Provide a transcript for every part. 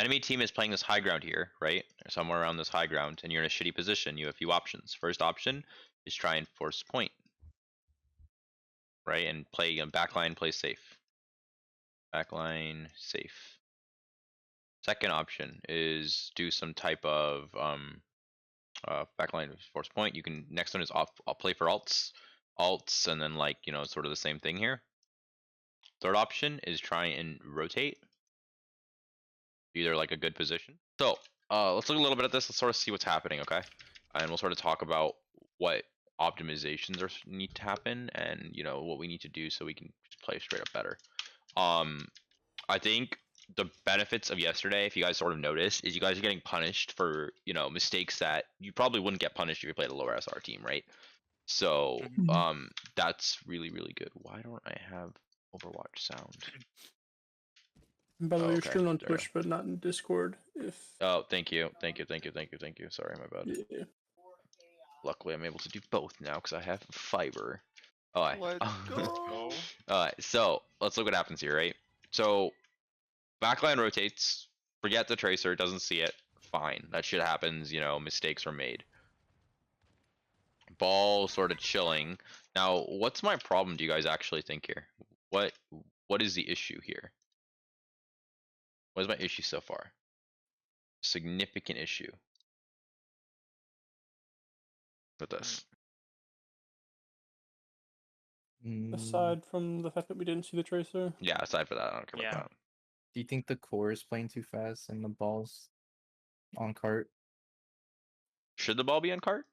enemy team is playing this high ground here, right? Or somewhere around this high ground, and you're in a shitty position. You have a few options. First option is try and force point, right? And play backline, play safe. Backline, safe. Second option is do some type of backline force point. You can next one is I'll play for alts, and then like sort of the same thing here. Third option is try and rotate, either like a good position. So let's look a little bit at this. Let's sort of see what's happening, okay? And we'll sort of talk about what optimizations need to happen, and what we need to do so we can just play straight up better. I think the benefits of yesterday, if you guys sort of noticed, is you guys are getting punished for mistakes that you probably wouldn't get punished if you played a lower SR team, right? So that's really good. Why don't I have Overwatch sound? By the way, you're okay. streaming on Twitch, but not in Discord. Oh, thank you. Sorry, my bad. Yeah. Luckily, I'm able to do both now because I have fiber. Alright. Let's go. Alright, so let's look what happens here, right? So backline rotates. Forget the tracer, doesn't see it. Fine, that shit happens. Mistakes are made. Ball sort of chilling. Now, what's my problem? Do you guys actually think here? What is the issue here? What is my issue so far? Significant issue with this. Aside from the fact that we didn't see the tracer. Yeah, aside for that, I don't care about that. Do you think the core is playing too fast and the ball's on cart? Should the ball be on cart?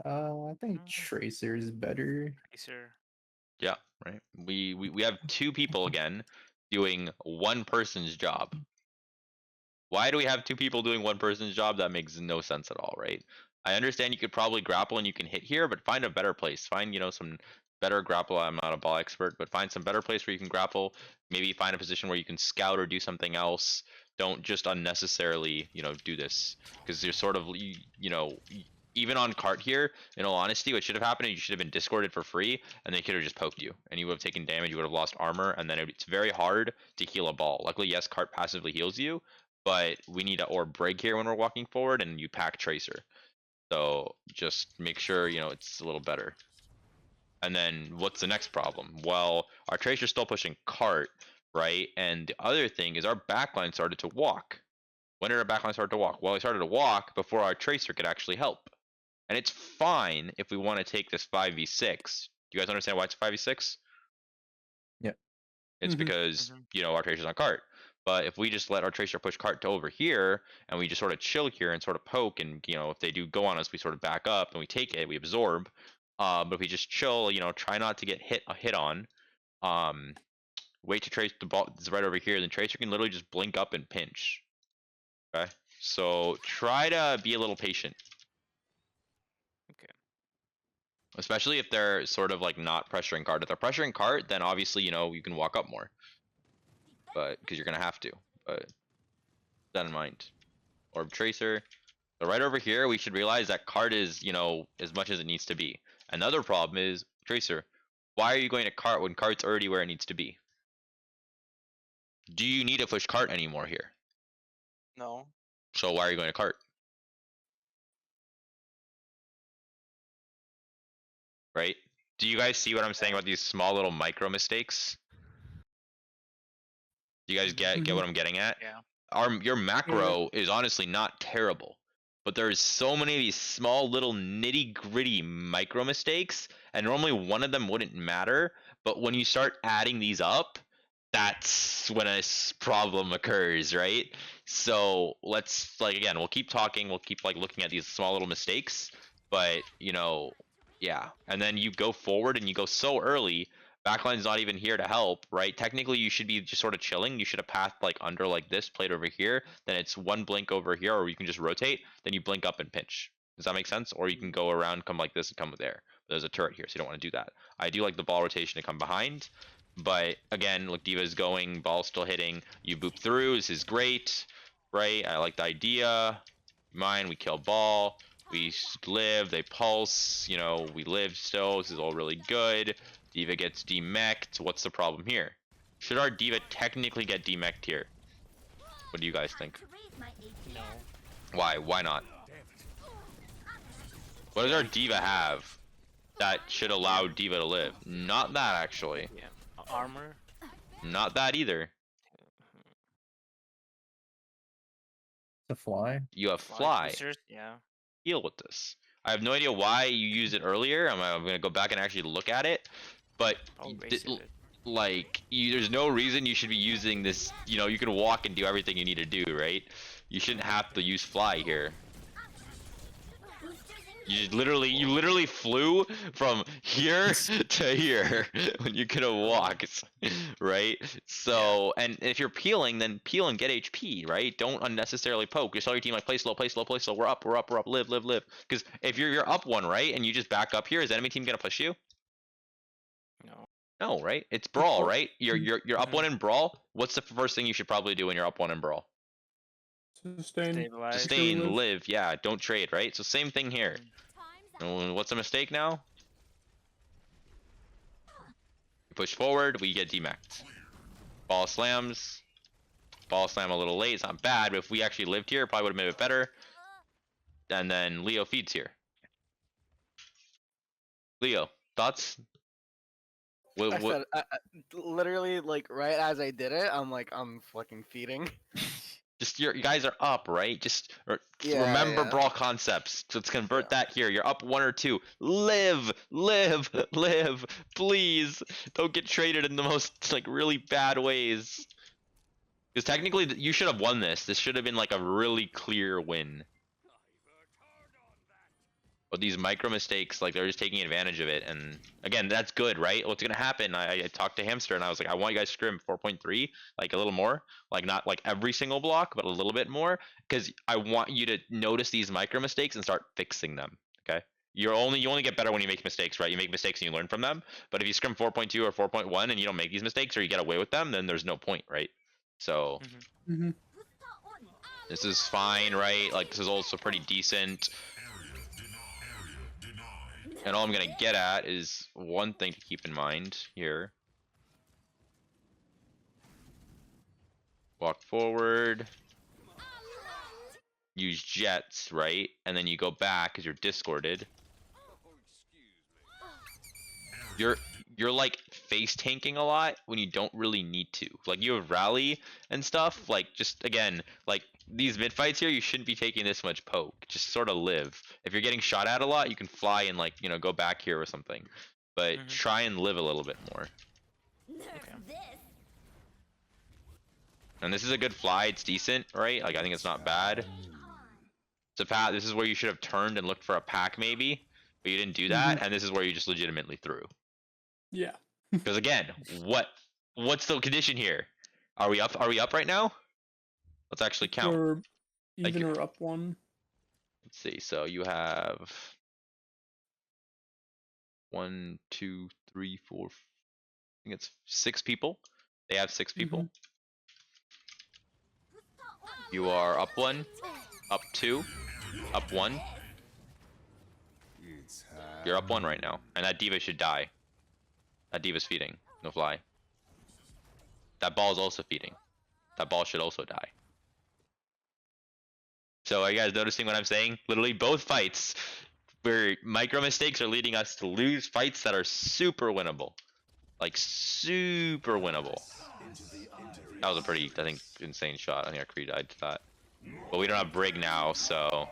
I think Tracer is better. Tracer. Yeah, right. We have two people again doing one person's job. Why do we have two people doing one person's job? That makes no sense at all, right? I understand you could probably grapple and you can hit here, but find a better place. Find some better grapple. I'm not a ball expert, but find some better place where you can grapple. Maybe find a position where you can scout or do something else. Don't just unnecessarily do this, because you're sort of even on cart here, in all honesty, what should have happened is you should have been discorded for free, and they could have just poked you, and you would have taken damage, you would have lost armor, and then it's very hard to heal a ball. Luckily, yes, cart passively heals you, but we need to orb break here when we're walking forward, and you pack tracer. So just make sure, it's a little better. And then what's the next problem? Well, our tracer's still pushing cart, right? And the other thing is our backline started to walk. When did our backline start to walk? Well, it started to walk before our tracer could actually help. And it's fine if we want to take this 5v6. Do you guys understand why it's 5v6? Yeah. It's because, our tracer's on cart. But if we just let our tracer push cart to over here, and we just sort of chill here and sort of poke, and, if they do go on us, we sort of back up, and we take it, we absorb. But if we just chill, try not to get hit on, wait to trace the ball, it's right over here, then tracer can literally just blink up and pinch. Okay? So try to be a little patient. Okay. Especially if they're sort of like not pressuring cart. If they're pressuring cart, then obviously, you can walk up more. But because you're gonna have to. But keep that in mind. Orb tracer. So right over here, we should realize that cart is, as much as it needs to be. Another problem is tracer. Why are you going to cart when cart's already where it needs to be? Do you need to push cart anymore here? No. So why are you going to cart? Right? Do you guys see what I'm saying about these small little micro mistakes? Do you guys get what I'm getting at? Yeah. Your macro is honestly not terrible, but there's so many of these small little nitty gritty micro mistakes, and normally one of them wouldn't matter, but when you start adding these up, that's when a problem occurs, right? So let's again, we'll keep talking, we'll keep looking at these small little mistakes, but yeah. And then you go forward and you go so early, backline's not even here to help, right? Technically you should be just sort of chilling. You should have pathed under this, played over here, then it's one blink over here, or you can just rotate, then you blink up and pinch. Does that make sense? Or you can go around, come like this, and come there. But there's a turret here, so you don't want to do that. I do like the ball rotation to come behind, but again, look, Diva is going, ball's still hitting, you boop through, this is great, right? I like the idea. Mine, we kill ball, we live, they pulse, we live still, this is all really good. Diva gets demeched, what's the problem here? Should our Diva technically get demeched here? What do you guys think? No. Why? Why not? What does our Diva have that should allow Diva to live? Not that, actually. Yeah. Armor. Not that either. To fly. You have fly. Boosters, yeah. Deal with this. I have no idea why you used it earlier. I'm gonna go back and actually look at it, but I'll y- base it. like there's no reason you should be using this. You know, you can walk and do everything you need to do, right? You shouldn't have to use fly here. You literally flew from here to here when you could have walked, right? So, and if you're peeling, then peel and get HP, right? Don't unnecessarily poke. Just tell your team like play slow, play slow, play slow. We're up, live, live, live. Because if you're up one, right, and you just back up here, is the enemy team gonna push you? No. No, right? It's Brawl, right? You're up Mhm. one in Brawl. What's the first thing you should probably do when you're up one in Brawl? Sustain. Stabilize. Sustain, live. live, yeah. Don't trade, right? So same thing here. And what's a mistake now? We push forward, we get demeched. Ball slams. Ball slam a little late, it's not bad, but if we actually lived here, it probably would have made it better. And then Leo feeds here. Leo, thoughts? I said, literally, like, right as I did it, I'm fucking feeding. Just you guys are up, right? Just Yeah, remember yeah. Brawl concepts. Let's convert Yeah. that here. You're up one or two. Live, live, live. Please don't get traded in the most like really bad ways. Because technically, you should have won this. This should have been like a really clear win. But these micro mistakes, like they're just taking advantage of it. And again, that's good, right? What's gonna happen? I talked to Hamster and I was like, I want you guys to scrim 4.3, like a little more, like not like every single block, but a little bit more, because I want you to notice these micro mistakes and start fixing them. Okay. You only get better when you make mistakes, right? You make mistakes and you learn from them. But if you scrim 4.2 or 4.1 and you don't make these mistakes or you get away with them, then there's no point, right? So Mm-hmm. this is fine, right? Like this is also pretty decent. And all I'm gonna get at is one thing to keep in mind here. Walk forward. Use jets, right? And then you go back because you're discorded. You're like face tanking a lot when you don't really need to. Like you have rally and stuff. Like just again, like these mid fights here, you shouldn't be taking this much poke. Just sort of live. If you're getting shot at a lot, you can fly and like go back here or something. But try and live a little bit more. And this is a good fly. It's decent, right? Like I think it's not bad. It's a path. This is where you should have turned and looked for a pack maybe, but you didn't do that. And this is where you just legitimately threw. Yeah. Because again, what's the condition here? Are we up? Are we up right now? Let's actually count. Or Like, even or up one. let's see. So you have 1, 2, 3, 4. I think it's 6 people. They have 6 people. You are up 1, up 2, up 1. You're up 1 right now, and that Diva should die. That Diva's feeding. No fly. That ball is also feeding. That ball should also die. So are you guys noticing what I'm saying? Literally both fights where micro mistakes are leading us to lose fights that are super winnable. Like super winnable. That was a pretty, I think, insane shot. I think our Kree died to that. But we don't have Brig now, so...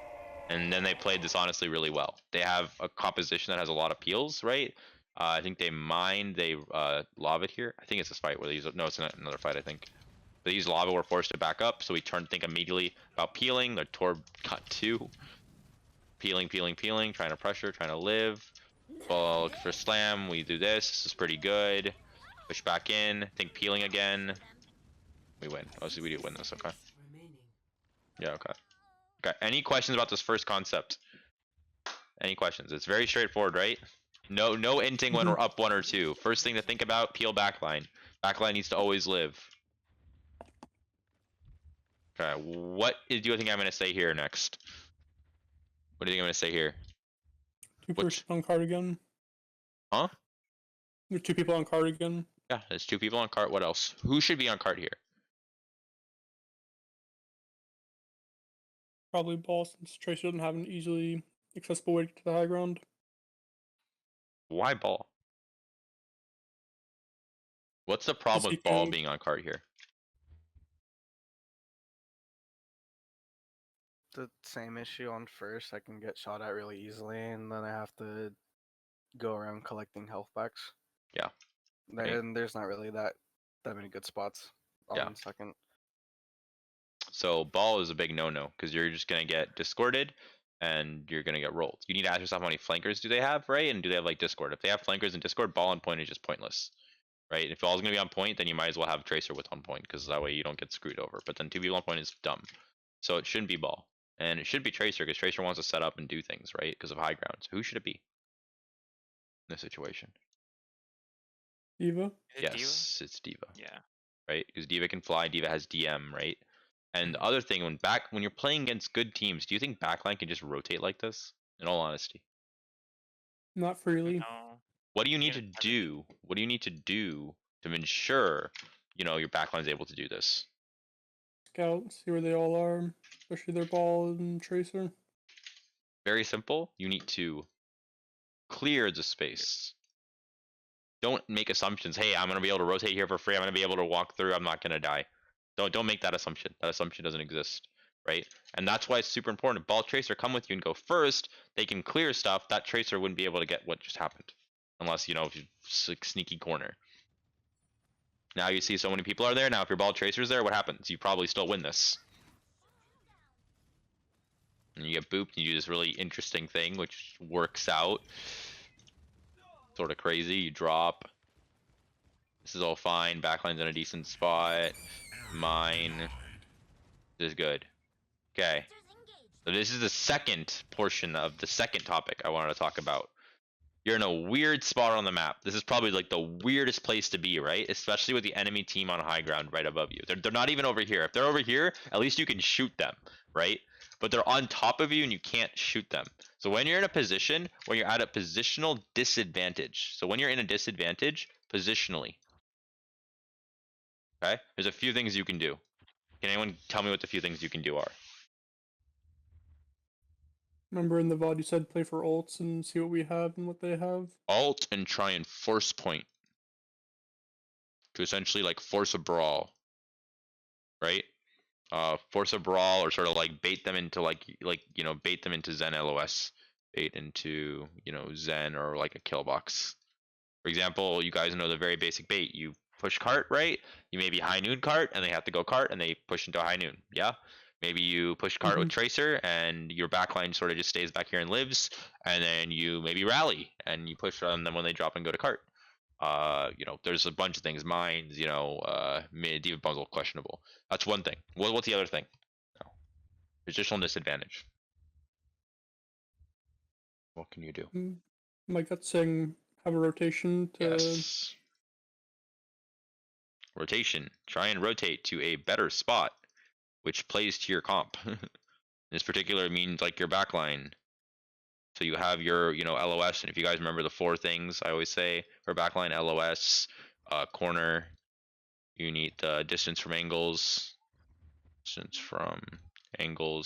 And then they played this honestly really well. They have a composition that has a lot of peels, right? I think they mine, they lava it here. I think it's this fight where they use... No, it's another fight, I think. They use lava, we're forced to back up, so we turn to think immediately about peeling. The Torb got 2. Peeling, trying to pressure, trying to live. Well, for slam, we do this. This is pretty good. Push back in, think peeling again. We win. Oh, so we do win this, okay. Yeah, okay. Okay, any questions about this first concept? Any questions? It's very straightforward, right? No inting when we're up 1 or 2. First thing to think about, peel backline. Backline needs to always live. Okay, what do you think I'm going to say here next? What do you think I'm going to say here? 2 person on cardigan. Huh? There's 2 people on cardigan. Yeah, there's 2 people on cart. What else? Who should be on cart here? Probably ball since Tracer doesn't have an easily accessible way to the high ground. Why ball? What's the problem he with ball can- being on cart here? The same issue on first. I can get shot at really easily, and then I have to go around collecting health packs. Yeah. Right. And there's not really that many good spots Yeah. on second. So ball is a big no-no because you're just gonna get discorded and you're gonna get rolled. You need to ask yourself how many flankers do they have, right? And do they have like discord? If they have flankers and discord, ball on point is just pointless, right? If ball's gonna be on point, then you might as well have tracer with on point because that way you don't get screwed over. But then 2 people on point is dumb, so it shouldn't be ball, and it should be tracer because tracer wants to set up and do things, right? Because of high ground. So who should it be in this situation? Diva. Is it Diva? Yes, it's Diva. Yeah. Right? Because Diva can fly, Diva has DM, right? And the other thing, when you're playing against good teams, do you think backline can just rotate like this? In all honesty, Not freely. No. what do you need Yeah, to I think- do? What do you need to do to ensure your backline is able to do this? Scout, see where they all are, especially their ball and Tracer. Very simple. You need to clear the space. Don't make assumptions. Hey, I'm gonna be able to rotate here for free. I'm gonna be able to walk through. I'm not gonna die. Don't make that assumption. That assumption doesn't exist, right? And that's why it's super important. Ball tracer come with you and go first. They can clear stuff. That tracer wouldn't be able to get what just happened, unless if you sneaky corner. Now you see so many people are there. Now if your ball tracer's there, what happens? You probably still win this. And you get booped and you do this really interesting thing, which works out. Sort of crazy. You drop. This is all fine. Backline's in a decent spot. Mine. This is good. Okay. So this is the second portion of the second topic I wanted to talk about. You're in a weird spot on the map. This is probably like the weirdest place to be, right? Especially with the enemy team on high ground right above you. They're not even over here. If they're over here, at least you can shoot them, right? But they're on top of you and you can't shoot them. So when you're in a position where you're at a positional disadvantage. So when you're in a disadvantage, positionally. Okay? There's a few things you can do. Can anyone tell me what the few things you can do are? Remember in the VOD you said play for ults and see what we have and what they have. Alt and try and force point. To essentially like force a brawl. Right? Force a brawl or sort of like bait them into bait them into Zen LOS. Bait into, Zen or like a kill box. For example, you guys know the very basic bait. You push cart, right? You maybe high noon cart and they have to go cart and they push into high noon. Yeah? Maybe you push cart with tracer and your backline sort of just stays back here and lives, and then you maybe rally and you push on them when they drop and go to cart. There's a bunch of things. Mines, mid Diva puzzle questionable. That's one thing. What's the other thing? No. Positional disadvantage. What can you do? My gut's saying have a rotation to Yes. Rotation. Try and rotate to a better spot, which plays to your comp. This particular means like your backline. So you have your, LOS, and if you guys remember the 4 things I always say for backline: LOS, corner, you need the distance from angles,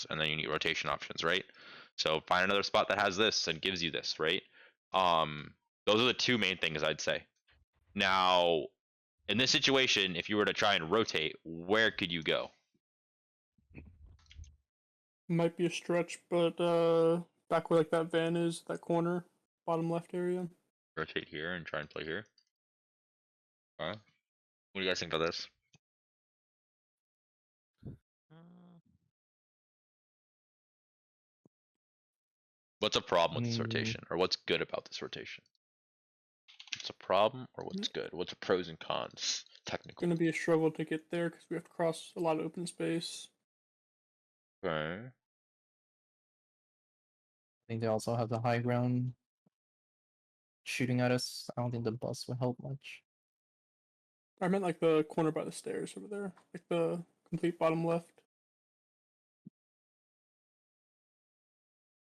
and then you need rotation options, right? So find another spot that has this and gives you this, right? Those are the 2 main things I'd say. Now, in this situation, if you were to try and rotate, where could you go? might be a stretch, but back where like that van is, that corner, bottom left area. Rotate here and try and play here. What do you guys think about this? What's a problem with this rotation, or what's good about this rotation? What's a problem, or what's good? What's the pros and cons? Technical. Gonna be a struggle to get there because we have to cross a lot of open space. Okay. I think they also have the high ground shooting at us. I don't think the bus will help much. I meant like the corner by the stairs over there, like the complete bottom left.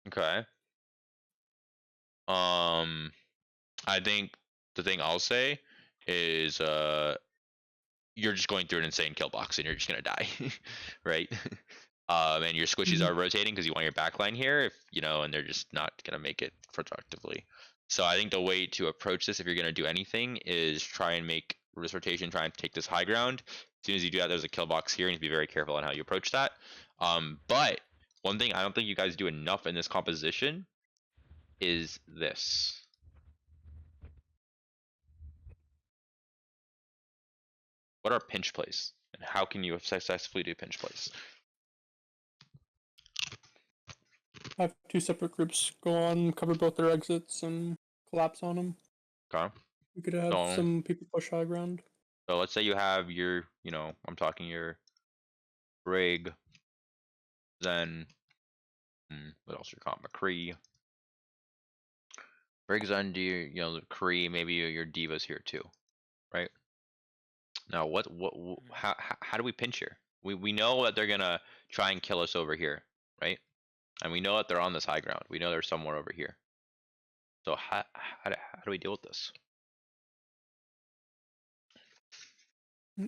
Okay. I think the thing I'll say is you're just going through an insane kill box and you're just gonna die, right? And your squishies Mhm. are rotating because you want your backline here, if you know, and they're just not gonna make it productively. So I think the way to approach this, if you're gonna do anything, is try and make this rotation, try and take this high ground. As soon as you do that, there's a kill box here, and you need to be very careful on how you approach that. But one thing I don't think you guys do enough in this composition is this. What are pinch plays, and how can you successfully do pinch plays? Have two separate groups go on, cover both their exits, and collapse on them. Okay. We could have So- some people push high ground. So let's say you have your, you know, I'm talking your Brig, then what else you call it? McCree. Brig's under your, you know, Cree, maybe your Diva's here too, right? Now how do we pinch here? We know that they're gonna try and kill us over here, right? And we know that they're on this high ground. We know they're somewhere over here. So how do we deal with this?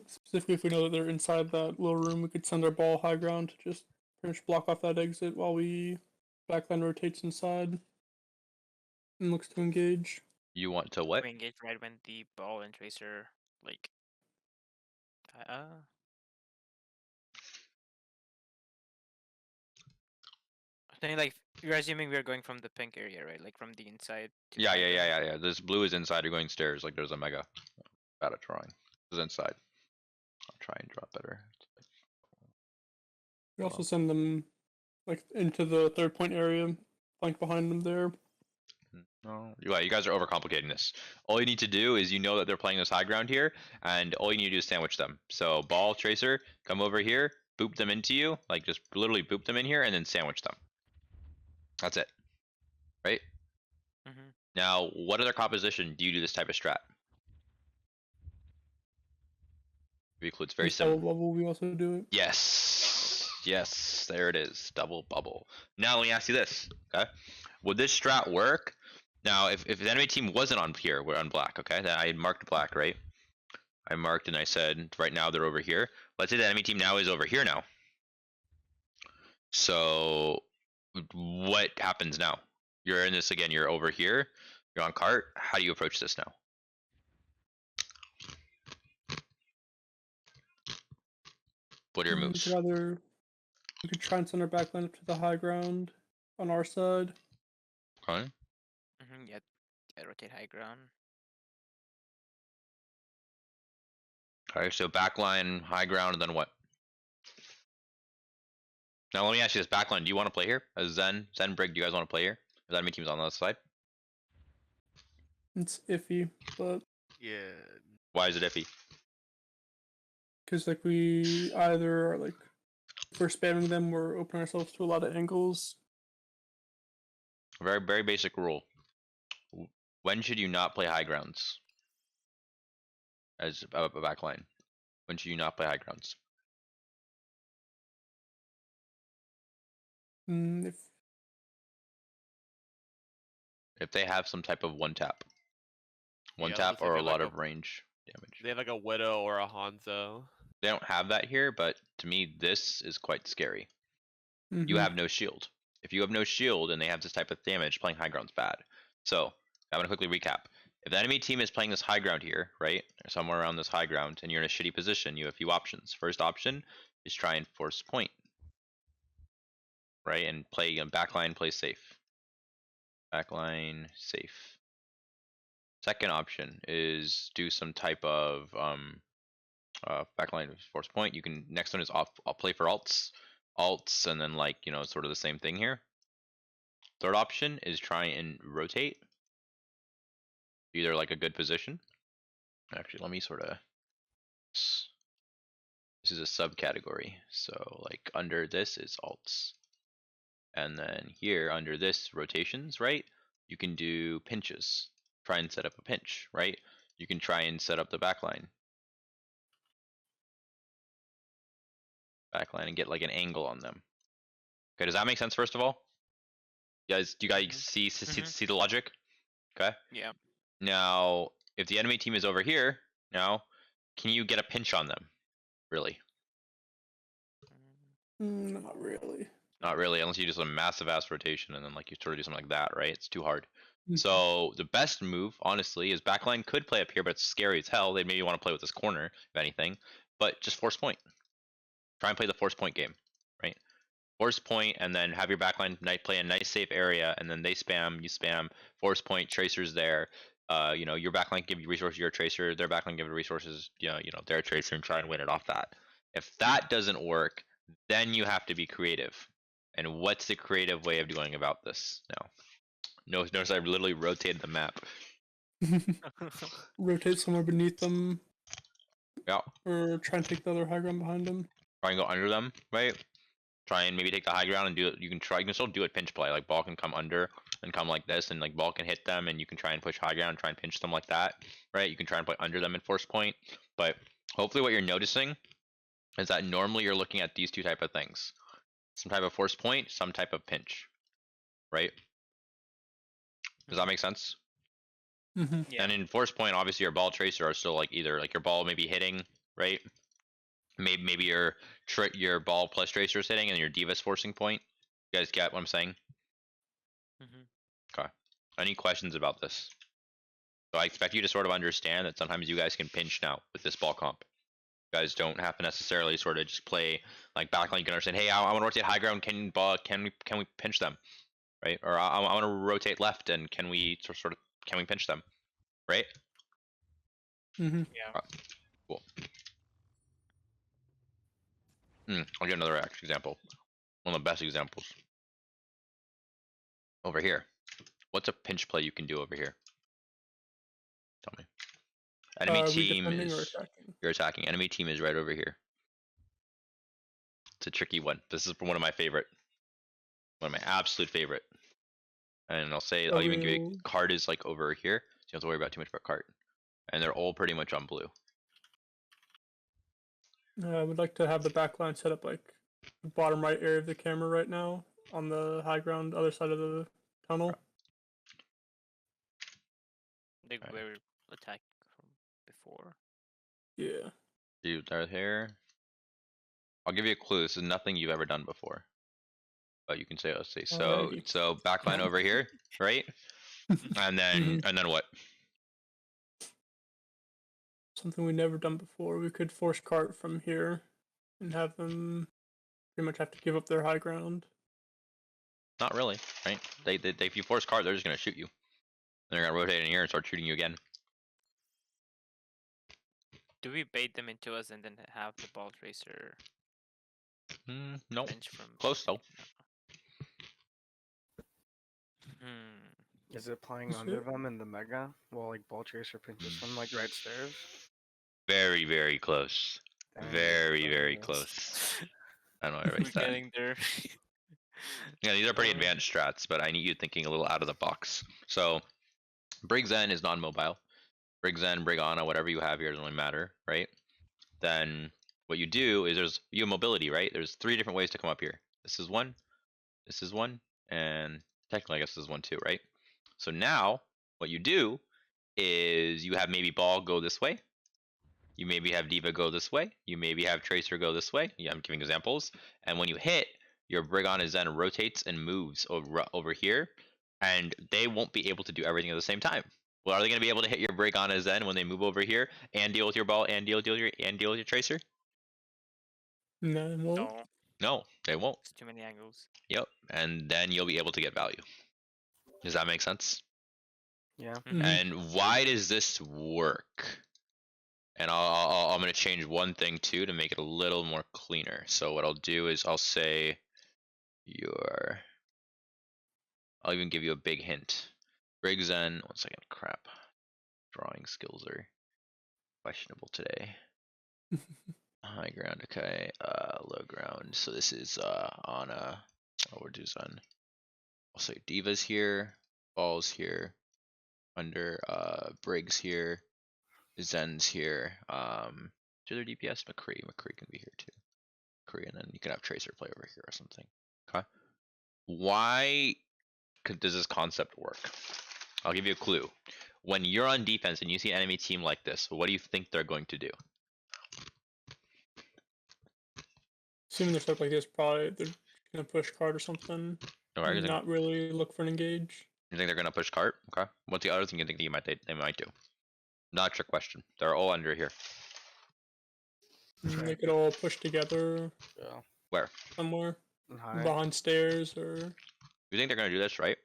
Specifically, if we know that they're inside that little room, we could send our ball high ground to just pretty much block off that exit while we backline rotates inside and looks to engage. You want to what? We engage right when the ball and tracer like. I think like you're assuming we're going from the pink area, right? Like from the inside. To Yeah, the yeah, background? yeah. This blue is inside. You're going stairs. Like there's a mega. Bad at drawing. This is inside. I'll try and draw better. We also send them like into the third point area, flank behind them there. No, you guys are overcomplicating this. All you need to do is you know that they're playing this high ground here, and all you need to do is sandwich them. So ball tracer, come over here, boop them into you, like just literally boop them in here, and then sandwich them. That's it, right? Mhm. Now, what other composition do you do this type of strat? It's very This double simple. bubble, we also do it. Yes, there it is, double bubble. Now let me ask you this, okay? Would this strat work? Now, if the enemy team wasn't on here, we're on black, okay? Then I had marked black, right? I marked and I said, right now they're over here. Let's say the enemy team now is over here now. So what happens now? You're in this again, you're over here, you're on cart. How do you approach this now? What are your We moves? could try and send our backline up to the high ground on our side. Okay. Yeah. Rotate high ground. Okay, so backline, high ground, and then what? Now let me ask you this, backline, do you want to play here? As Zen, Brig, do you guys want to play here? If the enemy team's on the other side? It's iffy, but Yeah. Why is it iffy? because like we either are like if we're spamming them, we're opening ourselves to a lot of angles. Very, very basic rule. When should you not play high grounds? As a backline. When should you not play high grounds? If If they have some type of one tap. One Yeah, tap let's say or a they're lot like of range damage. They have like a Widow or a Hanzo. They don't have that here, but to me, this is quite scary. You Mhm. have no shield. If you have no shield and they have this type of damage, playing high ground's bad. So, I'm gonna quickly recap. If the enemy team is playing this high ground here, right? Or somewhere around this high ground, and you're in a shitty position, you have a few options. First option is try and force point. Right? And play backline, play safe. Backline, safe. Second option is do some type of backline force point. You can, next one is I'll play for alts, and then like, you know, sort of the same thing here. Third option is try and rotate. Either like a good position. Actually, let me sort of, this is a subcategory. So like under this is alts. And then here under this rotations, right? You can do pinches. Try and set up a pinch, right? You can try and set up the backline. And get like an angle on them. Okay, does that make sense first of all? Do you guys see the logic? Okay. Yeah. Now, if the enemy team is over here, now, can you get a pinch on them? Really? Not really. Not really, unless you do some massive ass rotation and then like you sort of do something like that, right? It's too hard. Mhm. So the best move, honestly, is backline could play up here, but it's scary as hell. They maybe want to play with this corner, if anything. But just force point. Try and play the force point game, right? Force point, and then have your backline play a nice safe area, and then they spam, you spam, force point, tracers there. You know, your backline give you resources, your tracer, their backline give you resources, you know, their tracer, and try and win it off that. If that doesn't work, then you have to be creative. And what's the creative way of going about this now? Notice I literally rotated the map. Rotate somewhere beneath them, Yeah, or try and take the other high ground behind them. try and go under them, right? Try and maybe take the high ground and do it. You can still do it pinch play. Like ball can come under and come like this, and like ball can hit them, and you can try and push high ground, and try and pinch them like that, right? You can try and play under them in force point, but hopefully what you're noticing is that normally you're looking at these two type of things: some type of force point, some type of pinch, right? Does that make sense? Mm-hmm. Yeah. And in force point, obviously your ball tracer are still like either like your ball maybe hitting, right? Maybe your ball plus tracer is hitting, and your Diva's forcing point. You guys get what I'm saying? Mhm. Okay. Any questions about this? So I expect you to sort of understand that sometimes you guys can pinch now with this ball comp. You guys don't have to necessarily sort of just play like backline. You can understand, hey, I want to rotate high ground. Can we pinch them, right? Or I want to rotate left, and can we pinch them, right? Mm-hmm. Yeah. Cool. I'll give another example. One of the best examples. Over here. What's a pinch play you can do over here? Tell me. Enemy Are we team defending or is attacking? you're attacking. Enemy team is right over here. It's a tricky one. This is one of my absolute favorite. And I'll even give you card is like over here. So you don't have to worry about too much about card. And they're all pretty much on blue. I would like to have the backline set up like the bottom right area of the camera right now on the high ground, other side of the tunnel. They Right. were attacked from before. Yeah. Dude, right here. I'll give you a clue. This is nothing you've ever done before. But you can say, let's say so. Alrighty. So backline over here, right? And then what? Something we never done before. We could force cart from here and have them pretty much have to give up their high ground. Not really, right? They if you force card, they're just gonna shoot you. They're gonna rotate in here and start shooting you again. Do we bait them into us and then have the ball tracer No, bench from close though. Hmm. Is it playing Is under it? them in the mega while like ball chaser pinches them like right stairs? Very, very close. Dang, Very, this is very dangerous. close. I don't know where We're everybody's at. getting there. Yeah, these are pretty advanced strats, but I need you thinking a little out of the box. So, Brig's N is non-mobile. Brig's N, Brigana, whatever you have here doesn't really matter, right? Then what you do is you have mobility, right? There's 3 different ways to come up here. This is one, and technically I guess this is one too, right? So now what you do is you have maybe ball go this way. You maybe have Diva go this way. You maybe have Tracer go this way. Yeah, I'm giving examples. And when you hit, your Brigana Zen rotates and moves over here, and they won't be able to do everything at the same time. Well, are they going to be able to hit your Brigana Zen when they move over here and deal with your ball and deal with your Tracer? No, well, No, No, they won't. it's too many angles. Yep, and then you'll be able to get value. Does that make sense? Yeah. And why does this work? And I'm going to change one thing too to make it a little more cleaner. So what I'll do is I'll say I'll even give you a big hint. Briggs N, 1 second, crap. Drawing skills are questionable today. High ground, okay. Low ground. So this is on we'll do Zen. I'll say Diva's here, Ball's here, under Briggs here, Zen's here. To their DPS, McCree can be here too. McCree, and then you can have Tracer play over here or something. Okay. Why does this concept work? I'll give you a clue. when you're on defense and you see an enemy team like this, what do you think they're going to do? Assuming they're stuck like this, probably they're gonna push card or something. Or you think, Not really look for an engage. you think they're gonna push cart? Okay. What's the other thing you think they might do? Not a trick question. They're all under here. They could all push together Yeah. Where? somewhere And high. behind stairs or. You think they're gonna do this, right?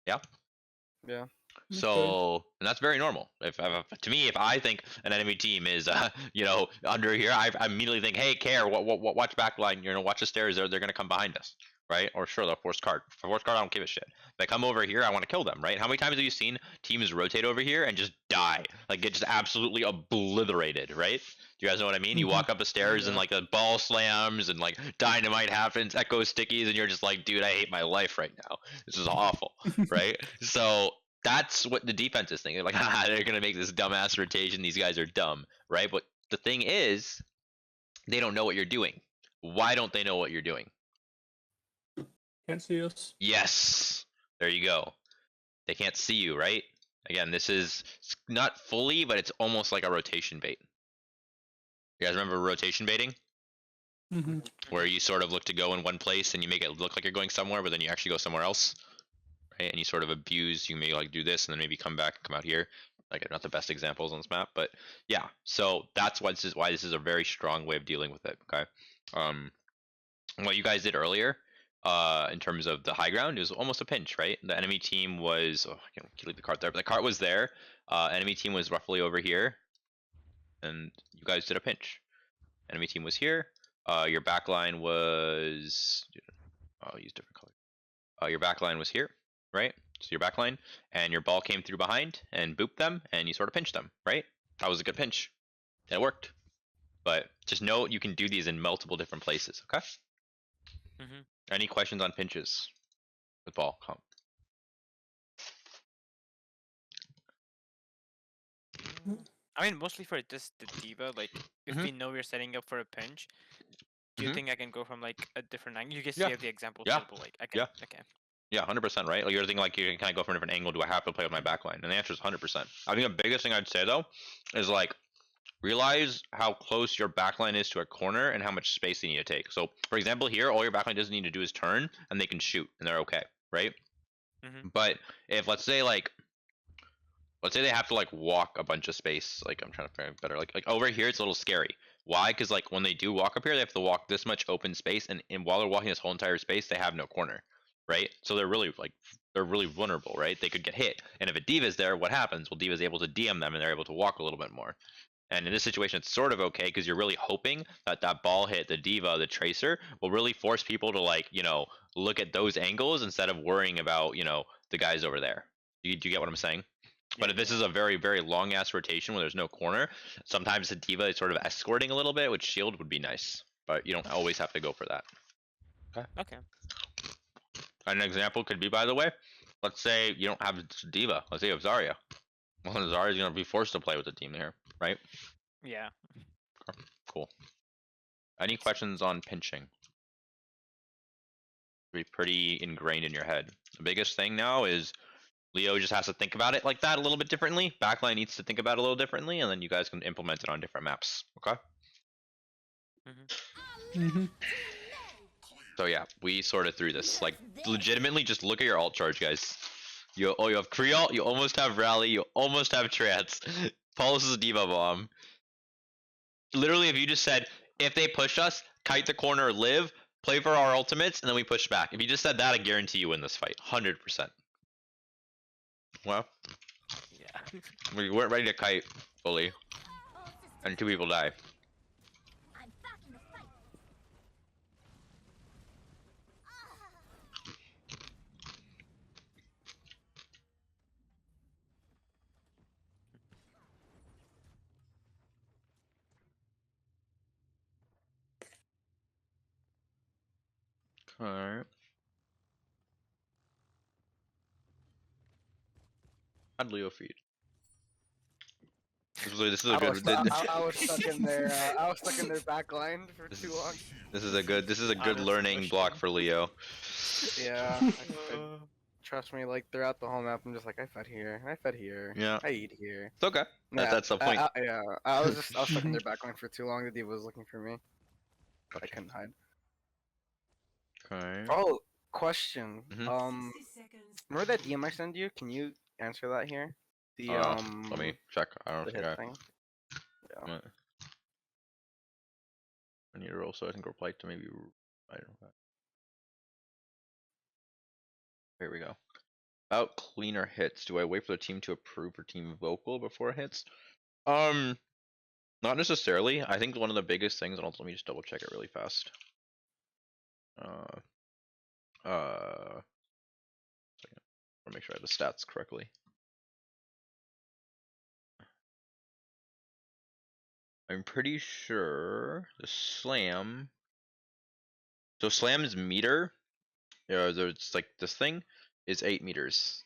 Yeah. Yeah. So, and that's very normal. If to me, if I think an enemy team is, you know, under here, I immediately think, hey, care, watch backline, you know, watch the stairs. They're gonna come behind us, right? Or sure, they'll force card. For force card, I don't give a shit. If they come over here, I want to kill them, right? How many times have you seen teams rotate over here and just die, like get just absolutely obliterated, right? Do you guys know what I mean? You walk up the stairs and like a ball slams and like dynamite happens, echo stickies, and you're just like, dude, I hate my life right now. This is awful, right? So that's what the defense is thinking. Like, they're gonna make this dumbass rotation. These guys are dumb, right? But the thing is, they don't know what you're doing. Why don't they know what you're doing? Can't see us. Yes, there you go. They can't see you, right? Again, this is not fully, but it's almost like a rotation bait. You guys remember rotation baiting? Mm-hmm. Where you sort of look to go in one place and you make it look like you're going somewhere, but then you actually go somewhere else, right? And you sort of abuse. You may like do this and then maybe come back and come out here. Like, not the best examples on this map, but yeah. So that's why this is a very strong way of dealing with it. Okay. What you guys did earlier, in terms of the high ground, it was almost a pinch, right? The enemy team was. Oh, I can't leave the cart there, but the cart was there. Enemy team was roughly over here, and you guys did a pinch. Enemy team was here. Your backline was. I'll use different color. Your backline was here, right? So your backline, and your ball came through behind and booped them, and you sort of pinched them, right? That was a good pinch. It worked. But just know you can do these in multiple different places, okay? Mhm. Any questions on pinches with ball? Come. I mean, mostly for just the Diva, like, if Mhm. we know we're setting up for a pinch, do you Mhm. think I can go from, like, a different angle? You guys Yeah. have the example, Yeah. but, like, I can, Yeah. okay. Yeah, 100%, right? Like, you're thinking, like, you can kind of go from a different angle. Do I have to play with my backline? And the answer is 100%. I think the biggest thing I'd say, though, is, like, realize how close your backline is to a corner and how much space they need to take. So, for example, here, all your backline doesn't need to do is turn, and they can shoot, and they're okay, right? Mhm. But if, let's say they have to, like, walk a bunch of space. Like, I'm trying to figure out better. Like over here, it's a little scary. Why? Because, like, when they do walk up here, they have to walk this much open space, and while they're walking this whole entire space, they have no corner, right? So they're really vulnerable, right? They could get hit. And if a Diva's there, what happens? Well, Diva's able to DM them, and they're able to walk a little bit more. And in this situation, it's sort of okay because you're really hoping that that ball hit the Diva, the Tracer, will really force people to, like, you know, look at those angles instead of worrying about, you know, the guys over there. Do you get what I'm saying? But if this is a very, very long ass rotation where there's no corner, sometimes the Diva is sort of escorting a little bit, which shield would be nice. But you don't always have to go for that. Okay. An example could be, by the way, let's say you don't have Diva. Let's say you have Zarya. Well, Zarya's going to be forced to play with the team here, right? Yeah. Cool. Any questions on pinching? Be pretty ingrained in your head. The biggest thing now is Leo just has to think about it like that a little bit differently. Backline needs to think about it a little differently, and then you guys can implement it on different maps. Okay? Mm-hmm. So yeah, we sorted through this. Like, legitimately, just look at your alt charge, guys. You have Creole, you almost have Rally, you almost have Trance. Pulse is a Diva Bomb. Literally, if you just said, if they push us, kite the corner, live, play for our ultimates, and then we push back. If you just said that, I guarantee you win this fight. 100%. Well, Yeah. we weren't ready to kite fully, and 2 people die. Alright. How'd Leo feed? This is a good. I was stuck in their I was stuck in their back line for too long. This is a good Honest learning question. block for Leo. Yeah. I trust me, like throughout the whole map, I'm just like, I fed here, I fed here, Yeah. I eat here. It's okay. Yeah, That's the point. yeah, I was stuck in their backline for too long. The Diva was looking for me. I Gotcha. couldn't hide. Okay. Oh, question. Mhm. Remember that DM I sent you? Can you answer that here? The Let me check. I don't the think hit I. thing. Yeah. I need to roll so I can reply to maybe. I don't know. Here we go. About cleaner hits. Do I wait for the team to approve for team vocal before it hits? Not necessarily. I think one of the biggest things, and also let me just double check it really fast. Second. I want to make sure I have the stats correctly. I'm pretty sure the slam. So slam's meter, there's like this thing is 8 meters,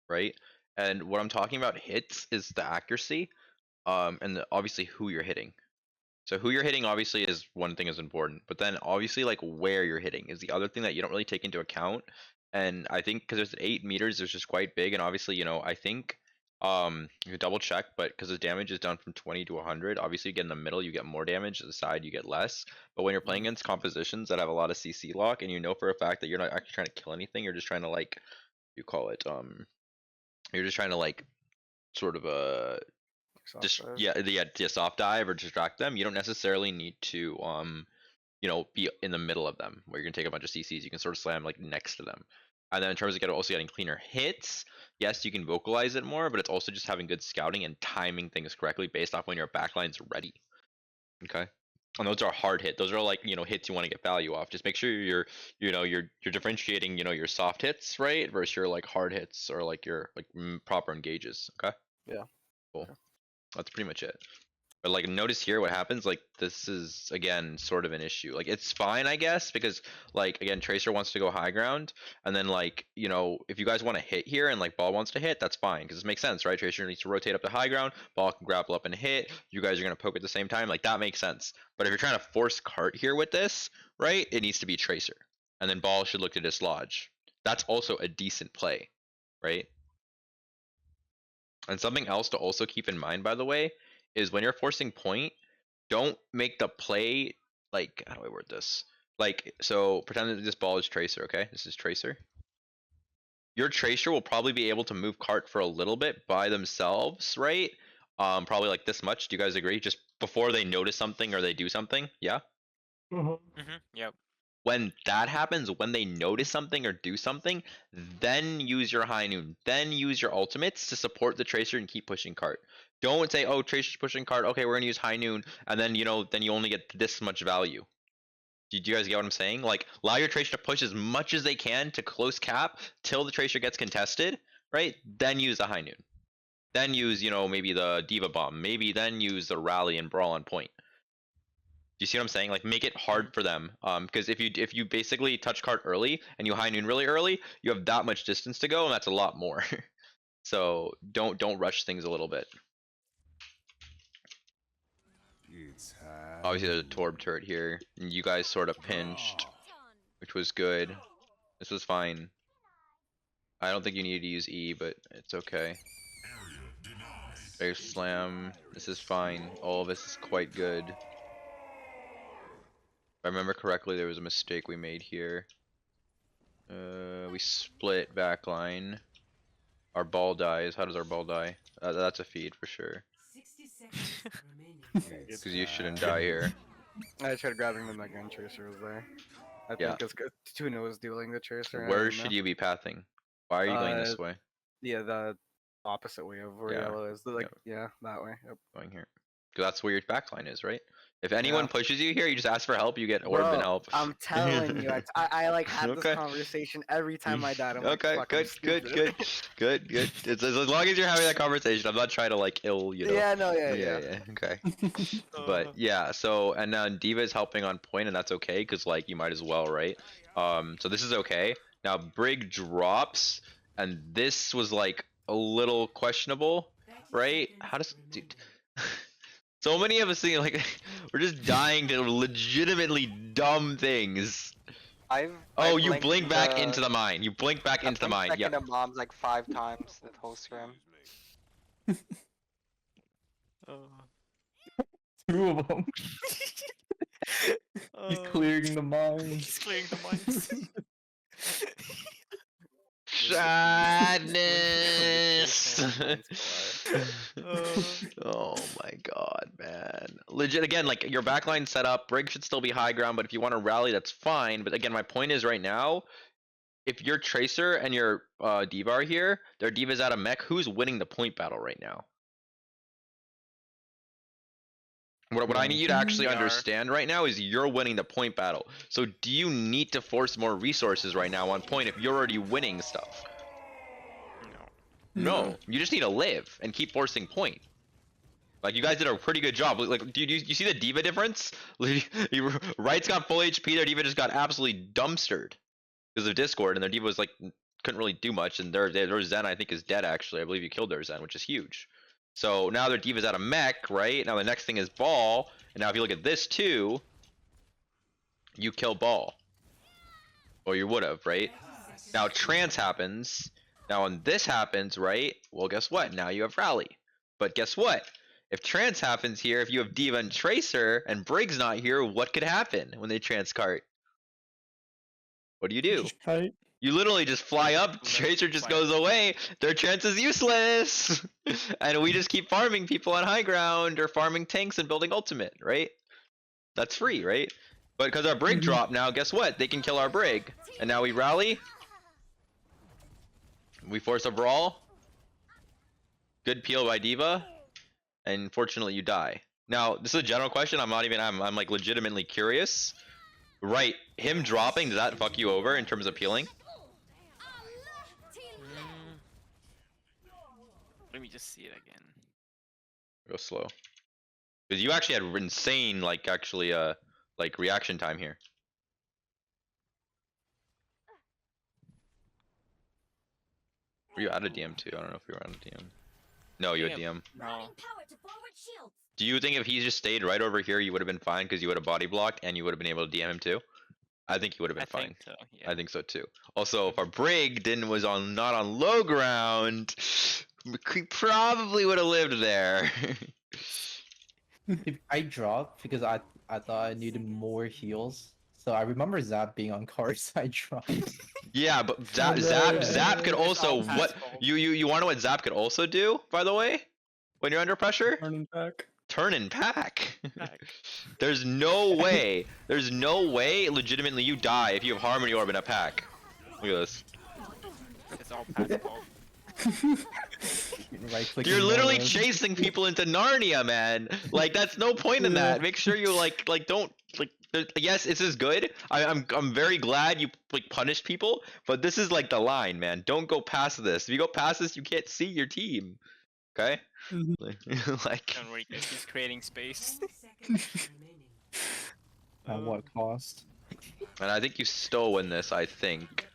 right? And what I'm talking about hits is the accuracy, and obviously who you're hitting. So who you're hitting obviously is one thing is important, but then obviously like where you're hitting is the other thing that you don't really take into account. And I think because there's 8 meters, there's just quite big, and obviously I think you can double check, but because the damage is down from 20 to 100, obviously you get in the middle, you get more damage. To the side, you get less. But when you're playing against compositions that have a lot of CC lock, and you know for a fact that you're not actually trying to kill anything, you're just trying to like, you call it you're just trying to like sort of just soft dive or distract them. You don't necessarily need to be in the middle of them where you're gonna take a bunch of CCs. You can sort of slam like next to them. And then in terms of also getting cleaner hits, yes, you can vocalize it more, but it's also just having good scouting and timing things correctly based off when your backline's ready. Okay. And those are hard hit. Those are like hits you want to get value off. Just make sure you're you're differentiating your soft hits, right, versus your like hard hits or like your like proper engages. Okay. Yeah. Cool. Okay. That's pretty much it. But like notice here what happens, like this is again sort of an issue. Like it's fine, I guess, because like again Tracer wants to go high ground, and then like if you guys want to hit here and like Ball wants to hit, that's fine because this makes sense, right? Tracer needs to rotate up to high ground, Ball can grapple up and hit. You guys are gonna poke at the same time, like that makes sense. But if you're trying to force cart here with this, right, it needs to be Tracer, and then Ball should look to dislodge. That's also a decent play, right? And something else to also keep in mind, by the way, is when you're forcing point, don't make the play like, how do I word this? Like, so pretend that this ball is Tracer, okay? This is Tracer. Your Tracer will probably be able to move cart for a little bit by themselves, right? Probably like this much. Do you guys agree? Just before they notice something or they do something, yeah? Yep. When that happens, when they notice something or do something, then use your high noon, then use your ultimates to support the Tracer and keep pushing cart. Don't say, oh, Tracer's pushing cart, okay, we're gonna use high noon, and then then you only get this much value. Do you guys get what I'm saying? Like, allow your Tracer to push as much as they can to close cap till the Tracer gets contested, right? Then use the high noon. Then use, maybe the Diva bomb. Maybe then use the rally and Brawl on point. Do you see what I'm saying? Like make it hard for them. Because if you basically touch cart early and you high noon really early, you have that much distance to go, and that's a lot more. So don't rush things a little bit. Obviously there's a Torb turret here, and you guys sort of pinched, which was good. This was fine. I don't think you need to use E, but it's okay. Air slam. This is fine. All of this is quite good. If I remember correctly, there was a mistake we made here. We split backline. Our ball dies. How does our ball die? That's a feed for sure. 60 seconds remaining. Because you shouldn't die here. I tried grabbing them again. Tracer was there. I Yeah. think it's because Tuna was dealing the Tracer. Where should you be pathing? Why are you going this way? Yeah, the opposite way of where Yeah. yellow is. Yeah, that way. Yep. Going here. Because that's where your backline is, right? If anyone pushes you here, you just ask for help, you get orb and help. I'm telling you, I like had Okay. this conversation every time I died. I'm like, Okay, fuck, I'm good. stupid. It's as long as you're having that conversation. I'm not trying to like ill, Yeah, no, yeah. Okay. But yeah, so and then Diva is helping on point, and that's okay because like you might as well, right? So this is okay. Now Brig drops, and this was like a little questionable, right? How does dude? So many of us think like we're just dying to legitimately dumb things. Oh, you blink back into the mine. You blink back into the mine. I've Yep. blinked bombs like 5 times the whole scrim. Two of them. He's clearing the mine. He's clearing the mines. Sadness. Oh my god, man. Legit, again, like your backline set up, Brig should still be high ground, but if you want to rally, that's fine. But again, my point is right now, if your Tracer and your Diva are here, their Diva's out of mech, who's winning the point battle right now? What I need you to actually We are. understand right now is you're winning the point battle. So do you need to force more resources right now on point if you're already winning stuff? No, you just need to live and keep forcing point. Like you guys did a pretty good job. Like, do you see the Diva difference? Wright's got full HP. Their Diva just got absolutely dumpstered because of Discord, and their Diva was like couldn't really do much. And their Zen I think is dead actually. I believe you killed their Zen, which is huge. So now their Diva's out of mech, right? Now the next thing is Ball, and now if you look at this too, you kill Ball, or you would have, right? Now trance happens. Now when this happens, right? Well, guess what? Now you have Rally. But guess what? If trance happens here, if you have Diva and Tracer, and Brig's not here, what could happen when they trance cart? What do you do? Just kite. You literally just fly up, Tracer just goes away, their trance is useless! And we just keep farming people on high ground, or farming tanks and building ultimate, right? That's free, right? But because our Brig dropped now, guess what? They can kill our Brig. And now we rally. We force a brawl. Good peel by Diva. And fortunately you die. Now, this is a general question, I'm like legitimately curious. Right, him dropping, does that fuck you over in terms of peeling? Let me just see it again. Go slow. Because you actually had insane, like, actually, like, reaction time here. Were you out of DM too? I don't know if you were out of DM. No, you had DM. No. Do you think if he just stayed right over here, you would have been fine because you would have body blocked and you would have been able to DM him too? I think you would have been I fine. think so. Yeah. I think so too. Also, if our Brig was not on low ground, we probably would have lived there. If I dropped because I thought I needed more heals. So I remember Zap being on cards. I dropped. Yeah, but Zap could also all what Pat's fault. you want to know what Zap could also do, by the way, when you're under pressure? Turning back. Turn and pack. Pack. There's no way legitimately you die if you have Harmony Orb in a pack. Look at this. It's all Pat's fault. Right-clicking You're literally Moros. chasing people into Narnia, man. Like that's no point in that. Make sure you like don't like. Yes, this is good. I'm very glad you like punish people, but this is like the line, man. Don't go past this. If you go past this, you can't see your team. Okay? Like Don't worry, guys. He's creating space. 30 seconds remaining. At what cost? and I think you still win this, I think.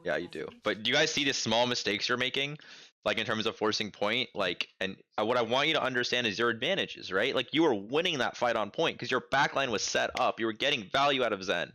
Yeah, you do. But do you guys see the small mistakes you're making? Like in terms of forcing point, like, and what I want you to understand is your advantages, right? Like you were winning that fight on point because your backline was set up. You were getting value out of Zen.